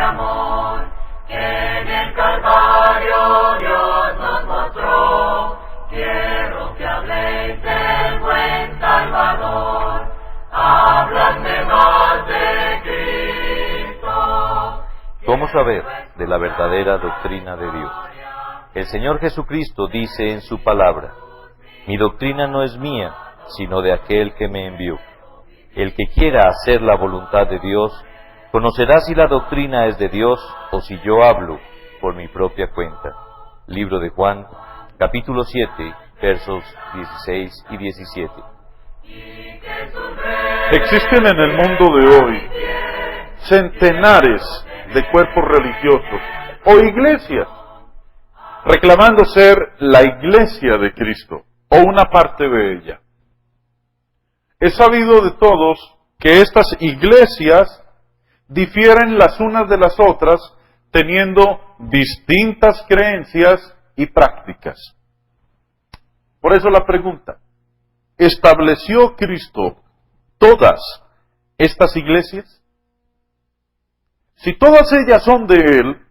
amor que en el Calvario Dios nos mostró. Quiero que habléis del buen Salvador, habladme más de Cristo. ¿Cómo saber de la verdadera doctrina de Dios? El Señor Jesucristo dice en su palabra: mi doctrina no es mía, sino de aquel que me envió. El que quiera hacer la voluntad de Dios, conocerá si la doctrina es de Dios o si yo hablo por mi propia cuenta. Libro de Juan, capítulo 7, versos 16 y 17. Existen en el mundo de hoy centenares de cuerpos religiosos o iglesias reclamando ser la iglesia de Cristo o una parte de ella. Es sabido de todos que estas iglesias difieren las unas de las otras, teniendo distintas creencias y prácticas. Por eso la pregunta: ¿estableció Cristo todas estas iglesias? Si todas ellas son de Él,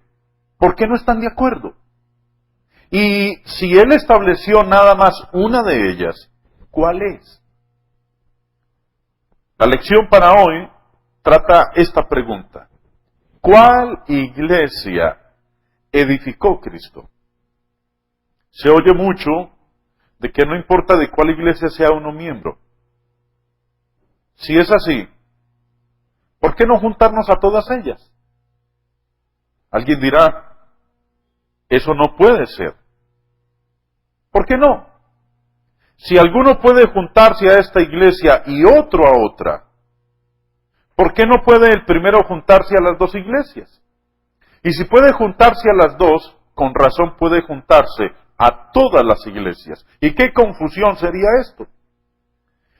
¿por qué no están de acuerdo? Y si Él estableció nada más una de ellas, ¿cuál es? La lección para hoy trata esta pregunta: ¿cuál iglesia edificó Cristo? Se oye mucho de que no importa de cuál iglesia sea uno miembro. Si es así, ¿por qué no juntarnos a todas ellas? Alguien dirá: eso no puede ser. ¿Por qué no? Si alguno puede juntarse a esta iglesia y otro a otra, ¿por qué no puede el primero juntarse a las dos iglesias? Y si puede juntarse a las dos, con razón puede juntarse a todas las iglesias. ¿Y qué confusión sería esto?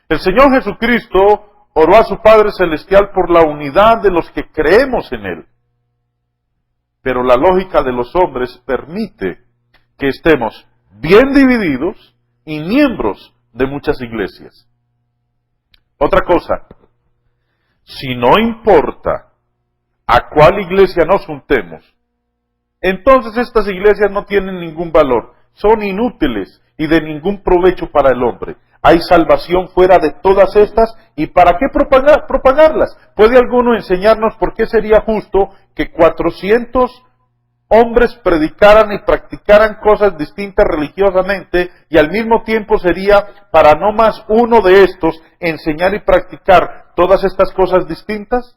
El Señor Jesucristo oró a su Padre Celestial por la unidad de los que creemos en Él. Pero la lógica de los hombres permite que estemos bien divididos y miembros de muchas iglesias. Otra cosa: si no importa a cuál iglesia nos juntemos, entonces estas iglesias no tienen ningún valor, son inútiles y de ningún provecho para el hombre. Hay salvación fuera de todas estas, ¿y para qué propagarlas? ¿Puede alguno enseñarnos por qué sería justo que 400 hombres predicaran y practicaran cosas distintas religiosamente, y al mismo tiempo sería para no más uno de estos enseñar y practicar todas estas cosas distintas?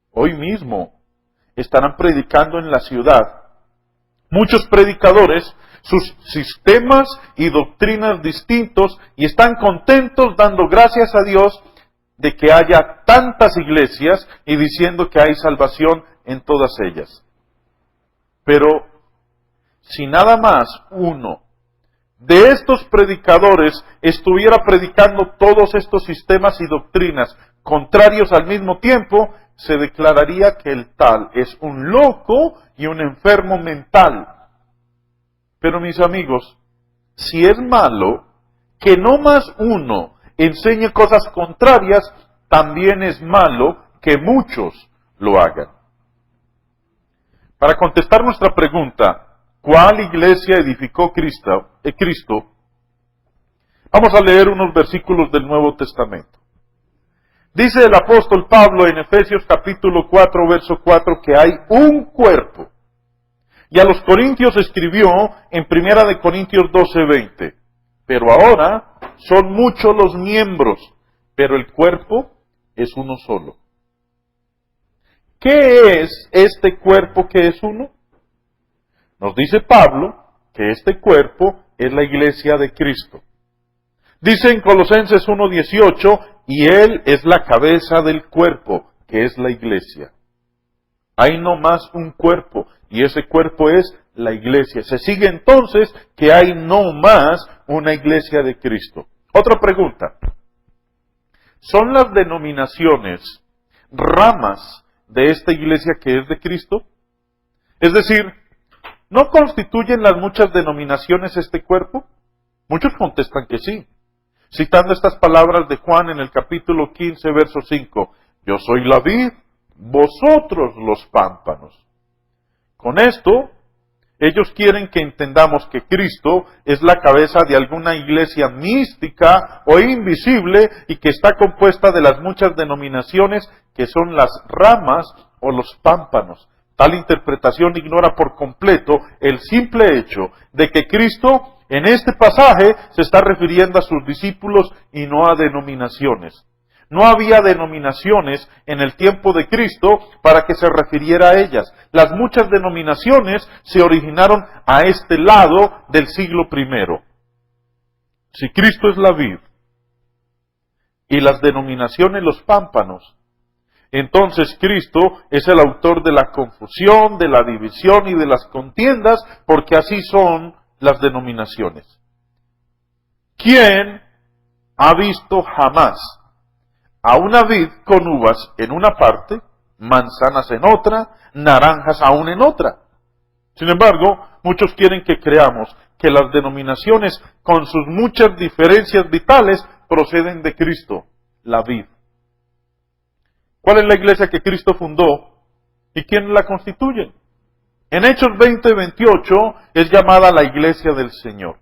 Hoy mismo estarán predicando en la ciudad muchos predicadores sus sistemas y doctrinas distintos, y están contentos dando gracias a Dios de que haya tantas iglesias y diciendo que hay salvación en todas ellas. Pero si nada más uno de estos predicadores estuviera predicando todos estos sistemas y doctrinas contrarios al mismo tiempo, se declararía que el tal es un loco y un enfermo mental. Pero mis amigos, si es malo que no más uno enseñe cosas contrarias, también es malo que muchos lo hagan. Para contestar nuestra pregunta, ¿cuál iglesia edificó Cristo? Vamos a leer unos versículos del Nuevo Testamento. Dice el apóstol Pablo en Efesios capítulo 4, verso 4, que hay un cuerpo. Y a los Corintios escribió en 1 de Corintios 12, 20. Pero ahora son muchos los miembros, pero el cuerpo es uno solo. ¿Qué es este cuerpo que es uno? Nos dice Pablo que este cuerpo es la iglesia de Cristo. Dice en Colosenses 1:18, y Él es la cabeza del cuerpo, que es la iglesia. Hay no más un cuerpo, y ese cuerpo es la iglesia. Se sigue entonces que hay no más una iglesia de Cristo. Otra pregunta: ¿son las denominaciones ramas de esta iglesia que es de Cristo? Es decir, ¿no constituyen las muchas denominaciones este cuerpo? Muchos contestan que sí, citando estas palabras de Juan en el capítulo 15, verso 5. Yo soy la vid, vosotros los pámpanos. Con esto, ellos quieren que entendamos que Cristo es la cabeza de alguna iglesia mística o invisible y que está compuesta de las muchas denominaciones que son las ramas o los pámpanos. Tal interpretación ignora por completo el simple hecho de que Cristo en este pasaje se está refiriendo a sus discípulos y no a denominaciones. No había denominaciones en el tiempo de Cristo para que se refiriera a ellas. Las muchas denominaciones se originaron a este lado del siglo I. Si Cristo es la vid y las denominaciones los pámpanos, entonces Cristo es el autor de la confusión, de la división y de las contiendas, porque así son las denominaciones. ¿Quién ha visto jamás a una vid con uvas en una parte, manzanas en otra, naranjas aún en otra? Sin embargo, muchos quieren que creamos que las denominaciones, con sus muchas diferencias vitales, proceden de Cristo, la vid. ¿Cuál es la iglesia que Cristo fundó y quiénes la constituyen? En Hechos 20:28 es llamada la iglesia del Señor.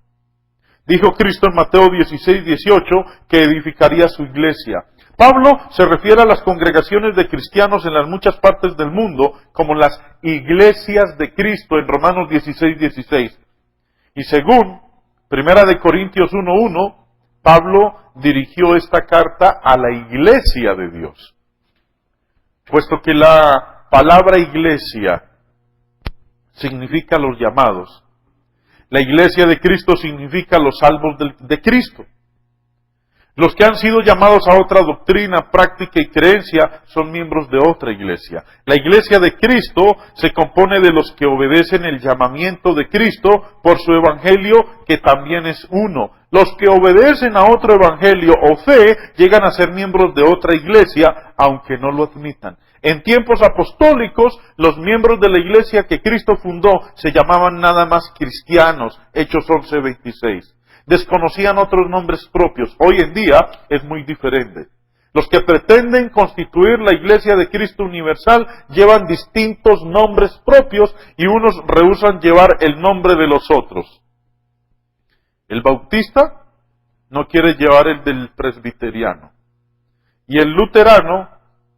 Dijo Cristo en Mateo 16:18 que edificaría su iglesia. Pablo se refiere a las congregaciones de cristianos en las muchas partes del mundo como las iglesias de Cristo en Romanos 16:16. Y según 1 Corintios 1:1, Pablo dirigió esta carta a la iglesia de Dios. Puesto que la palabra iglesia significa los llamados, la iglesia de Cristo significa los salvos de Cristo. Los que han sido llamados a otra doctrina, práctica y creencia son miembros de otra iglesia. La iglesia de Cristo se compone de los que obedecen el llamamiento de Cristo por su evangelio, que también es uno. Los que obedecen a otro evangelio o fe llegan a ser miembros de otra iglesia, aunque no lo admitan. En tiempos apostólicos, los miembros de la iglesia que Cristo fundó se llamaban nada más cristianos, Hechos 11:26. Desconocían otros nombres propios. Hoy en día es muy diferente. Los que pretenden constituir la iglesia de Cristo universal llevan distintos nombres propios y unos rehúsan llevar el nombre de los otros. El bautista no quiere llevar el del presbiteriano. Y el luterano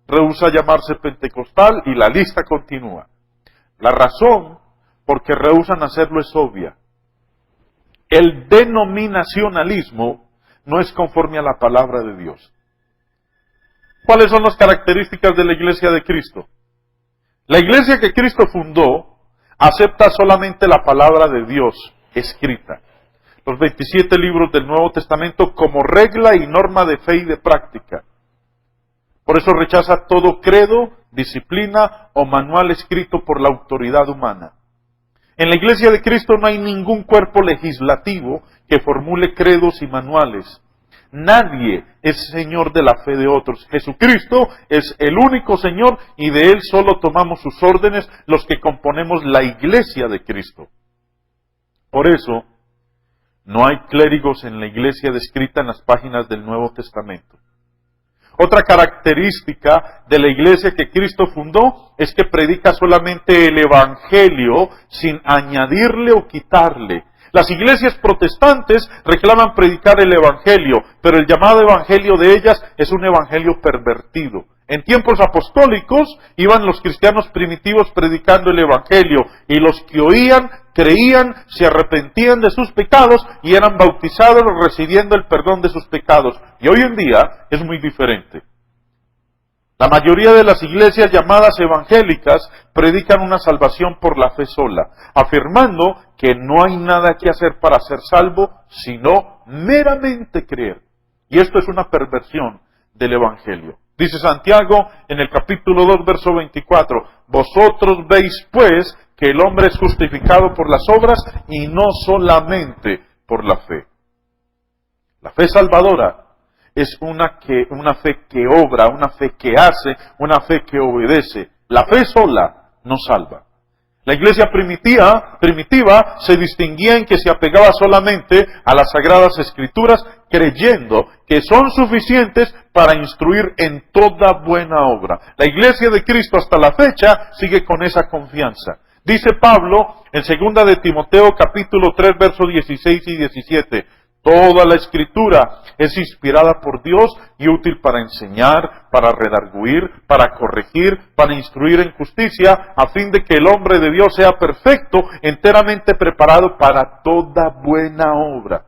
rehúsa llamarse pentecostal y la lista continúa. La razón por que rehúsan hacerlo es obvia. El denominacionalismo no es conforme a la palabra de Dios. ¿Cuáles son las características de la iglesia de Cristo? La iglesia que Cristo fundó acepta solamente la palabra de Dios escrita, los 27 libros del Nuevo Testamento como regla y norma de fe y de práctica. Por eso rechaza todo credo, disciplina o manual escrito por la autoridad humana. En la iglesia de Cristo no hay ningún cuerpo legislativo que formule credos y manuales. Nadie es señor de la fe de otros. Jesucristo es el único Señor y de Él solo tomamos sus órdenes los que componemos la iglesia de Cristo. Por eso, no hay clérigos en la iglesia descrita en las páginas del Nuevo Testamento. Otra característica de la iglesia que Cristo fundó es que predica solamente el Evangelio sin añadirle o quitarle. Las iglesias protestantes reclaman predicar el Evangelio, pero el llamado Evangelio de ellas es un Evangelio pervertido. En tiempos apostólicos iban los cristianos primitivos predicando el Evangelio y los que oían, creían, se arrepentían de sus pecados y eran bautizados recibiendo el perdón de sus pecados. Y hoy en día es muy diferente. La mayoría de las iglesias llamadas evangélicas predican una salvación por la fe sola, afirmando que no hay nada que hacer para ser salvo, sino meramente creer. Y esto es una perversión del Evangelio. Dice Santiago en el capítulo 2, verso 24, vosotros veis pues que el hombre es justificado por las obras y no solamente por la fe. La fe salvadora es una fe que obra, una fe que hace, una fe que obedece. La fe sola no salva. La iglesia primitiva se distinguía en que se apegaba solamente a las Sagradas Escrituras, creyendo que son suficientes para instruir en toda buena obra. La iglesia de Cristo hasta la fecha sigue con esa confianza. Dice Pablo en 2 de Timoteo capítulo 3 versos 16 y 17, toda la Escritura es inspirada por Dios y útil para enseñar, para redarguir, para corregir, para instruir en justicia, a fin de que el hombre de Dios sea perfecto, enteramente preparado para toda buena obra.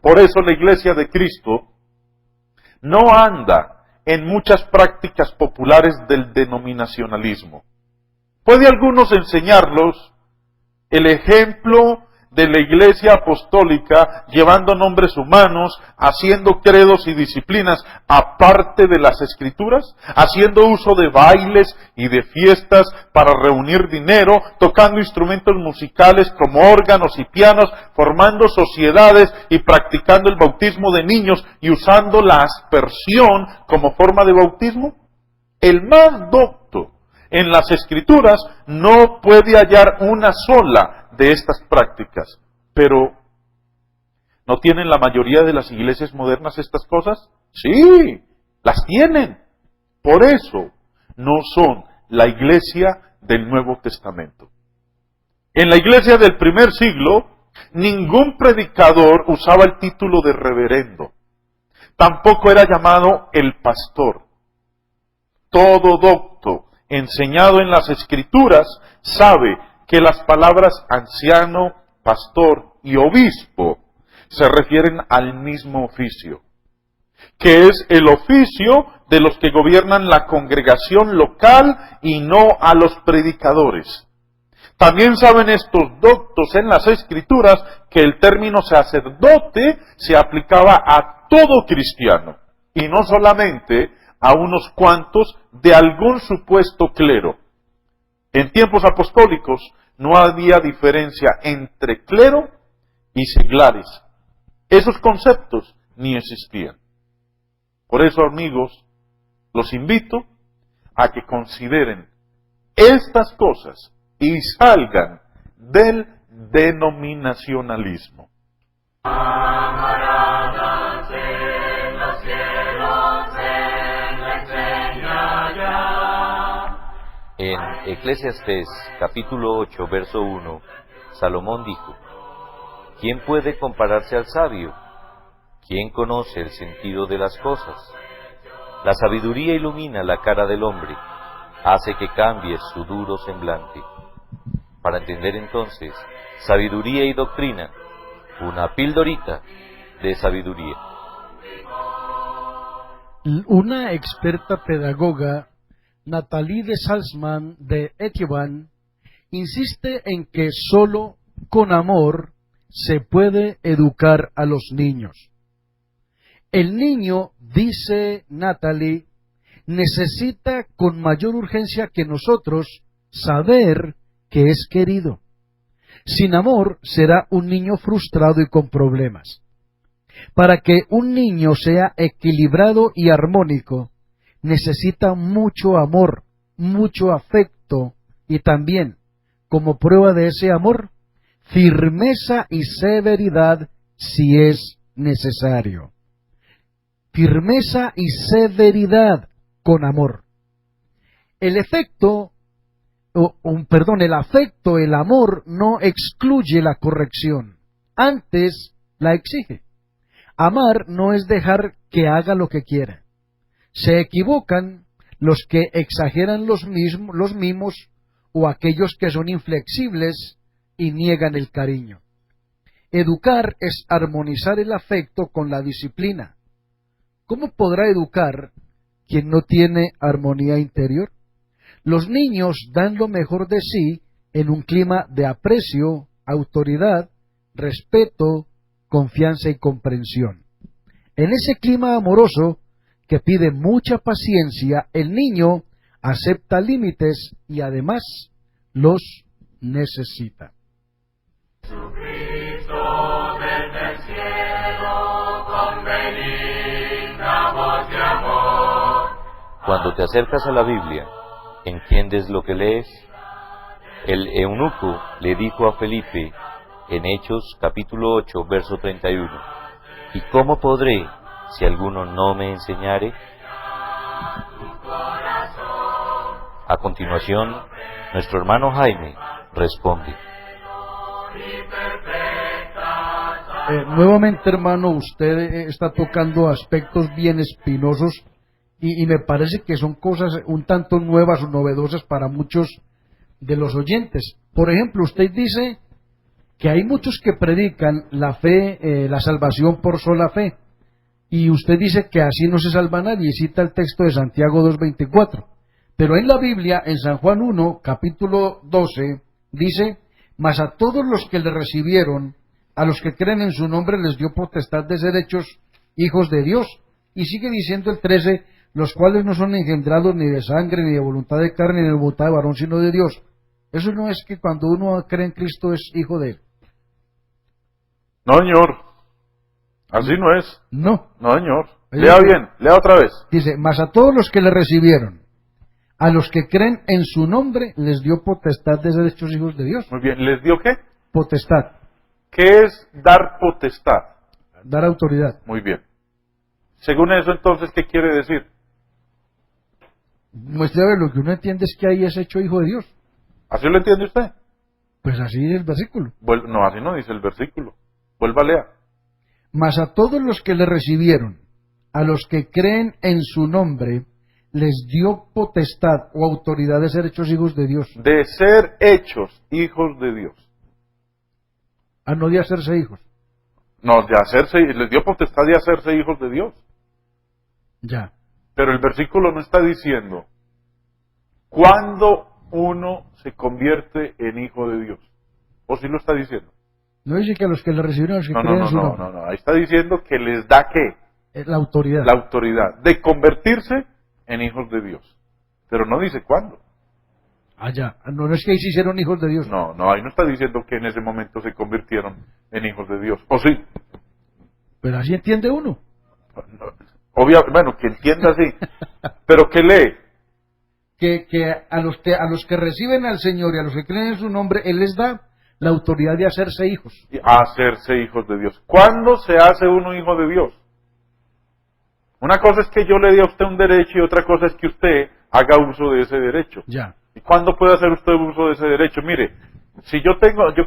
Por eso la iglesia de Cristo no anda en muchas prácticas populares del denominacionalismo. Puede algunos enseñarlos el ejemplo de la iglesia apostólica, llevando nombres humanos, haciendo credos y disciplinas aparte de las Escrituras, haciendo uso de bailes y de fiestas para reunir dinero, tocando instrumentos musicales como órganos y pianos, formando sociedades y practicando el bautismo de niños y usando la aspersión como forma de bautismo. El más docto en las Escrituras no puede hallar una sola de estas prácticas. Pero, ¿no tienen la mayoría de las iglesias modernas estas cosas? Sí, las tienen. Por eso no son la iglesia del Nuevo Testamento. En la iglesia del primer siglo, ningún predicador usaba el título de reverendo. Tampoco era llamado el pastor. Todo docto enseñado en las Escrituras sabe que las palabras anciano, pastor y obispo se refieren al mismo oficio, que es el oficio de los que gobiernan la congregación local y no a los predicadores. También saben estos doctos en las Escrituras que el término sacerdote se aplicaba a todo cristiano y no solamente a unos cuantos de algún supuesto clero. En tiempos apostólicos no había diferencia entre clero y seglares. Esos conceptos ni existían. Por eso, amigos, los invito a que consideren estas cosas y salgan del denominacionalismo. Amarás en los cielos, en la enseña ya. En Eclesiastés capítulo 8, verso 1, Salomón dijo, ¿quién puede compararse al sabio? ¿Quién conoce el sentido de las cosas? La sabiduría ilumina la cara del hombre, hace que cambie su duro semblante. Para entender entonces sabiduría y doctrina, una pildorita de sabiduría. Una experta pedagoga, Nathalie de Salzman de Etienne, insiste en que solo con amor se puede educar a los niños. El niño, dice Nathalie, necesita con mayor urgencia que nosotros saber que es querido. Sin amor será un niño frustrado y con problemas. Para que un niño sea equilibrado y armónico, necesita mucho amor, mucho afecto y también, como prueba de ese amor, firmeza y severidad si es necesario. Firmeza y severidad con amor. El afecto, el amor no excluye la corrección, antes la exige. Amar no es dejar que haga lo que quiera. Se equivocan los que exageran los mimos o aquellos que son inflexibles y niegan el cariño. Educar es armonizar el afecto con la disciplina. ¿Cómo podrá educar quien no tiene armonía interior? Los niños dan lo mejor de sí en un clima de aprecio, autoridad, respeto, confianza y comprensión. En ese clima amoroso, que pide mucha paciencia, el niño acepta límites y además los necesita. Jesucristo desde el cielo con benigna voz de amor. Cuando te acercas a la Biblia, ¿entiendes lo que lees? El eunuco le dijo a Felipe en Hechos capítulo 8, verso 31, ¿y cómo podré si alguno no me enseñare? A continuación, nuestro hermano Jaime responde. Nuevamente, hermano, usted está tocando aspectos bien espinosos y me parece que son cosas un tanto nuevas o novedosas para muchos de los oyentes. Por ejemplo, usted dice que hay muchos que predican la fe, la salvación por sola fe, y usted dice que así no se salva nadie, y cita el texto de Santiago 2:24. Pero en la Biblia, en San Juan 1, capítulo 12, dice, mas a todos los que le recibieron, a los que creen en su nombre, les dio potestad de ser hechos hijos de Dios. Y sigue diciendo el 13, los cuales no son engendrados ni de sangre, ni de voluntad de carne, ni de voluntad de varón, sino de Dios. Eso no es que cuando uno cree en Cristo es hijo de Él. No, señor. Así no es. No. No, señor. Lea bien, lea otra vez. Dice, mas a todos los que le recibieron, a los que creen en su nombre, les dio potestad de ser hechos hijos de Dios. Muy bien, ¿les dio qué? Potestad. ¿Qué es dar potestad? Dar autoridad. Muy bien. Según eso, entonces, ¿qué quiere decir? Muestra ver, lo que uno entiende es que ahí es hecho hijo de Dios. ¿Así lo entiende usted? Pues así es el versículo. No, así no dice el versículo. Vuelva a leer. Mas a todos los que le recibieron, a los que creen en su nombre, les dio potestad o autoridad de ser hechos hijos de Dios. De ser hechos hijos de Dios. A no de hacerse hijos. No, de hacerse, les dio potestad de hacerse hijos de Dios. Ya. Pero el versículo no está diciendo cuándo uno se convierte en hijo de Dios. ¿O sí lo está diciendo? No dice que a los que le recibieron, a los que No, creen no, en su no, nombre. no, no. Ahí está diciendo que les da ¿qué? La autoridad. La autoridad de convertirse en hijos de Dios. Pero no dice cuándo. Allá. No, no es que ahí se hicieron hijos de Dios. No, no, ahí no está diciendo que en ese momento se convirtieron en hijos de Dios. ¿O sí? Pero así entiende uno. Bueno, que entienda así. Pero que lee. Que a los que reciben al Señor y a los que creen en su nombre, Él les da la autoridad de hacerse hijos. Hacerse hijos de Dios. ¿Cuándo se hace uno hijo de Dios? Una cosa es que yo le dé a usted un derecho y otra cosa es que usted haga uso de ese derecho. Ya. ¿Y cuándo puede hacer usted uso de ese derecho? Mire, si yo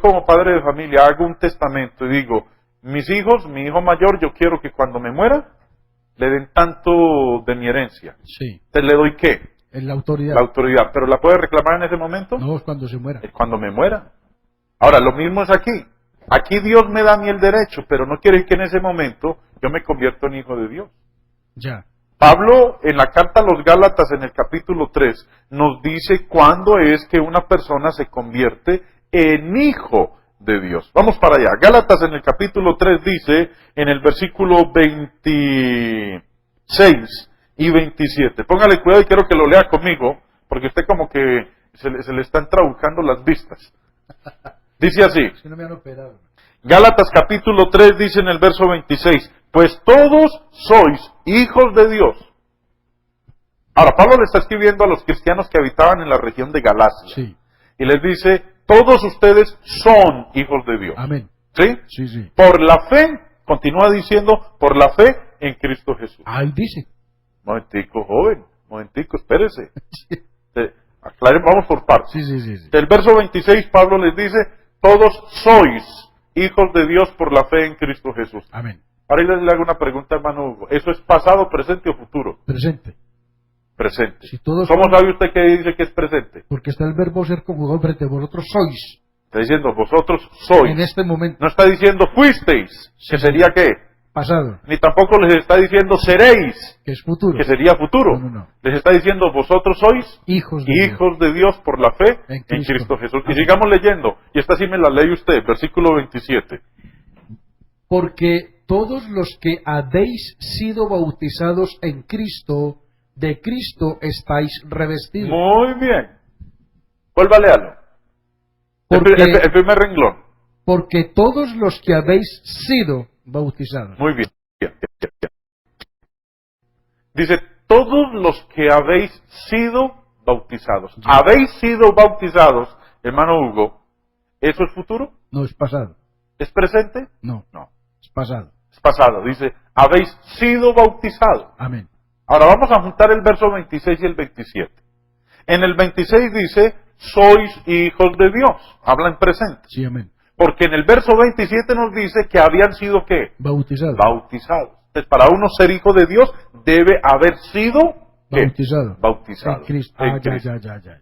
como padre de familia hago un testamento y digo, mis hijos, mi hijo mayor, yo quiero que cuando me muera le den tanto de mi herencia. Sí. ¿Te le doy qué? En la autoridad. La autoridad. ¿Pero la puede reclamar en ese momento? No, es cuando se muera. Es cuando me muera. Ahora, lo mismo es aquí. Aquí Dios me da a mí el derecho, pero no quiere que en ese momento yo me convierto en hijo de Dios. Ya. Pablo, en la carta a los Gálatas, en el capítulo 3, nos dice cuándo es que una persona se convierte en hijo de Dios. Vamos para allá. Gálatas, en el capítulo 3, dice, en el versículo 26 y 27. Póngale cuidado y quiero que lo lea conmigo, porque usted como que se le están trabucando las vistas. Dice así. Si no me han operado. Gálatas capítulo 3 dice en el verso 26, pues todos sois hijos de Dios. Ahora, Pablo le está escribiendo a los cristianos que habitaban en la región de Galacia. Sí. Y les dice, todos ustedes son hijos de Dios. Amén. ¿Sí? Sí, sí. Por la fe, continúa diciendo, por la fe en Cristo Jesús. Ahí dice. Momentico, joven, momentico, espérese. Vamos por partes. Sí, sí, sí, sí. Del verso 26, Pablo les dice, todos sois hijos de Dios por la fe en Cristo Jesús. Amén. Ahora le hago una pregunta, hermano Hugo. ¿Eso es pasado, presente o futuro? Presente. Presente. Si todos ¿Cómo son- sabe usted que dice que es presente? Porque está el verbo ser conjugado frente a vosotros sois. Está diciendo, vosotros sois. En este momento. No está diciendo fuisteis, que sería qué. Pasado. Ni tampoco les está diciendo seréis, Que es futuro. que sería futuro. No, no, no. Les está diciendo, vosotros sois Hijos de Dios. hijos de Dios por la fe En en Cristo. Cristo Jesús. Y Amén. sigamos leyendo. Y esta sí me la lee usted, versículo 27. Porque todos los que habéis sido bautizados en Cristo, de Cristo estáis revestidos. Muy bien. Vuelva a leerlo. Porque- El primer renglón. Porque todos los que habéis sido bautizados. Muy bien. Dice, todos los que habéis sido bautizados. Ya. Habéis sido bautizados Hermano Hugo, ¿eso es futuro? No, es pasado. ¿Es presente? No, No, es pasado. es pasado. Dice, habéis sido bautizados. Amén. Ahora vamos a juntar el verso 26 y el 27. En el 26 dice, sois hijos de Dios. Habla en presente. Sí, amén. Porque en el verso 27 nos dice que habían sido ¿qué? Bautizado. Bautizados. Entonces, para uno ser hijo de Dios, debe haber sido ¿qué? Bautizado. Bautizado. En Cristo. En Ah, Cristo. ya. Entonces,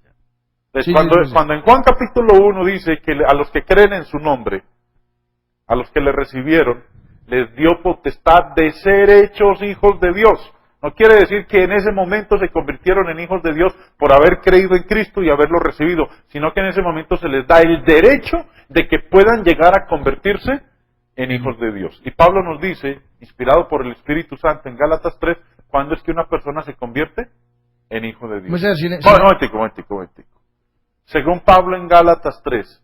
Sí, cuando, sí, sí. cuando en Juan capítulo 1 dice que a los que creen en su nombre, a los que le recibieron, les dio potestad de ser hechos hijos de Dios. No quiere decir que en ese momento se convirtieron en hijos de Dios por haber creído en Cristo y haberlo recibido, sino que en ese momento se les da el derecho de que puedan llegar a convertirse en hijos de Dios. Y Pablo nos dice, inspirado por el Espíritu Santo en Gálatas 3, ¿cuándo es que una persona se convierte en hijo de Dios? O sea, si- Momentico. Según Pablo en Gálatas 3,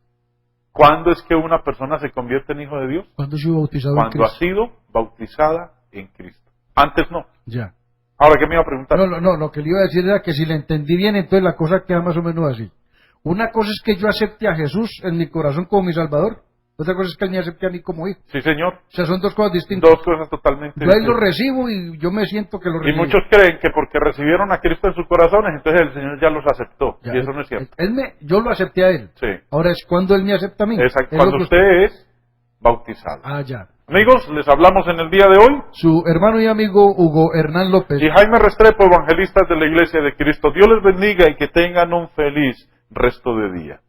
¿cuándo es que una persona se convierte en hijo de Dios? ¿Cuándo soy bautizado en Cuando ha Cristo? sido bautizada en Cristo. Antes no. Ya. Ahora, ¿qué me iba a preguntar? No, lo que le iba a decir era que si le entendí bien, entonces la cosa queda más o menos así. Una cosa es que yo acepte a Jesús en mi corazón como mi Salvador. Otra cosa es que Él me acepte a mí como hijo. Sí, señor. O sea, son dos cosas distintas. Dos cosas totalmente Yo ahí lo distintas. recibo y yo me siento que lo Y recibo. muchos creen que porque recibieron a Cristo en sus corazones, entonces el Señor ya los aceptó. Ya, Y eso no es cierto. yo lo acepté a Él. Sí. Ahora es cuando Él me acepta a mí. Exacto. Es lo Cuando que usted es bautizado. Ah, ya. Amigos, les hablamos en el día de hoy. Su hermano y amigo Hugo Hernán López. Y Jaime Restrepo, evangelistas de la Iglesia de Cristo. Dios les bendiga y que tengan un feliz resto de día.